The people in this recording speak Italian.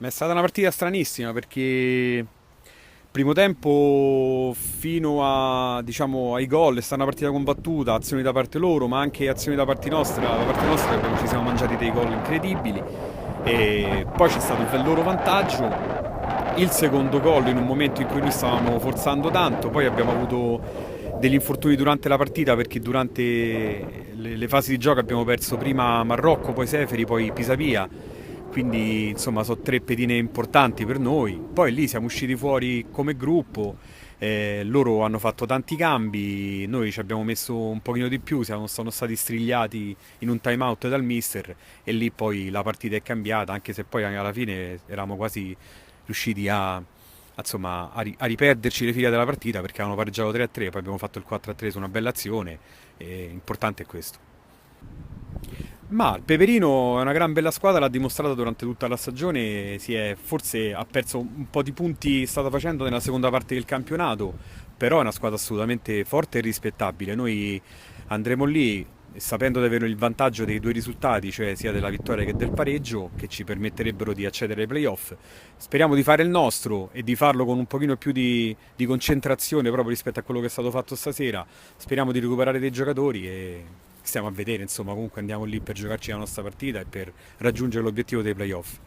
Ma è stata una partita stranissima perché primo tempo fino a, diciamo, ai gol è stata una partita combattuta, azioni da parte loro, ma anche azioni da parte nostra ci siamo mangiati dei gol incredibili e poi c'è stato il loro vantaggio, il secondo gol in un momento in cui noi stavamo forzando tanto, poi abbiamo avuto degli infortuni durante la partita perché durante le fasi di gioco abbiamo perso prima Marrocco, poi Seferi, poi Pisapia, quindi insomma sono tre pedine importanti per noi. Poi lì siamo usciti fuori come gruppo, loro hanno fatto tanti cambi, noi ci abbiamo messo un pochino di più, sono stati strigliati in un time out dal mister e lì poi la partita è cambiata, anche se poi alla fine eravamo quasi riusciti insomma, a riperderci le fila della partita perché avevano pareggiato 3-3, poi abbiamo fatto il 4-3 su una bella azione, e l'importante è questo. Ma il Peperino è una gran bella squadra, l'ha dimostrato durante tutta la stagione, forse ha perso un po' di punti, stata facendo nella seconda parte del campionato, però è una squadra assolutamente forte e rispettabile. Noi andremo lì sapendo di avere il vantaggio dei due risultati, cioè sia della vittoria che del pareggio, che ci permetterebbero di accedere ai playoff. Speriamo di fare il nostro e di farlo con un pochino più di concentrazione proprio rispetto a quello che è stato fatto stasera. Speriamo di recuperare dei giocatori e stiamo a vedere, insomma, comunque andiamo lì per giocarci la nostra partita e per raggiungere l'obiettivo dei playoff.